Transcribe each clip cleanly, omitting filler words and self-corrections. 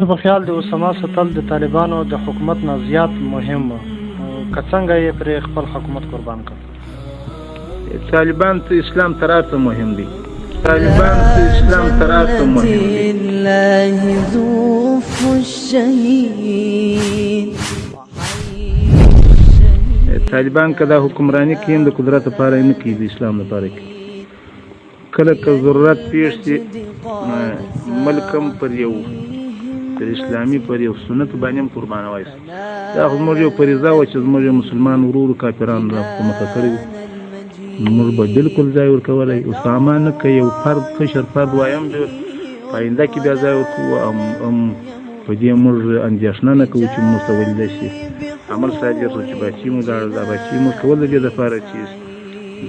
په خیال د اسامه ساتل د طالبانو د حکومت نه زیات مهم و، که څنګه یې پرې خپل حکومت قربان کړ؟ طالبان ته اسلام تر هر څه مهم دي. طالبان ته اسلام تر هر څه مهم دي. طالبان که دا حکمرانی کوي د قدرت لپاره نه کوي، د اسلام لپاره کوي. کله که ضرورت پیښ شي ملکم پر یو پر اسلامي پر یو سنت باندې هم قربانوای شي. دا خو زموږ یو فریضه وه چې زموږ مسلمان ورور کافرانو را په مخه کړي وو، موږ به بلکل ځای ورکولی. اسامه نه که یو فرد کشر فرد وای هم په آینده کې بیا ځای ورکوو. هم په دې موږ اندېښنه نه کوو چې موږ ته ولیده شي. عمل صادر شو چې بچي مو لاړل، دا بچي موږ کول د دې دپاره چې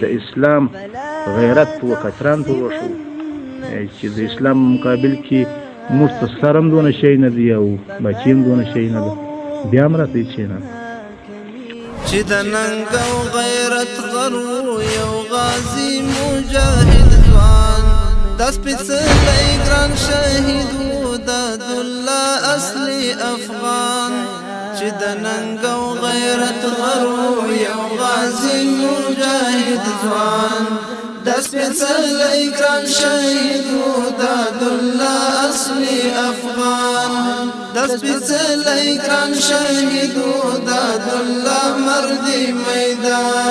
د اسلام غیرت و کافران ته وښو چې د اسلام مقابل کې موږ ته سر هم دونه شی نه دی او بچي هم دونه شی نه ده، بیا هم راته هېڅ شی نه ده. چې د ننګ او غیرت غرو یو غازي مجاهد ځوان، دا سپېڅلی ګران شهید و د عبدالله اصلي افغان. چې د ننګ او غیرت غرو یو غازي مجاهد ځوان، دا سپېڅلی ګران شهید و د عبدالله اصلي افغان. دا سپېڅلی ګران شهید و د عبدالله مردي میدان.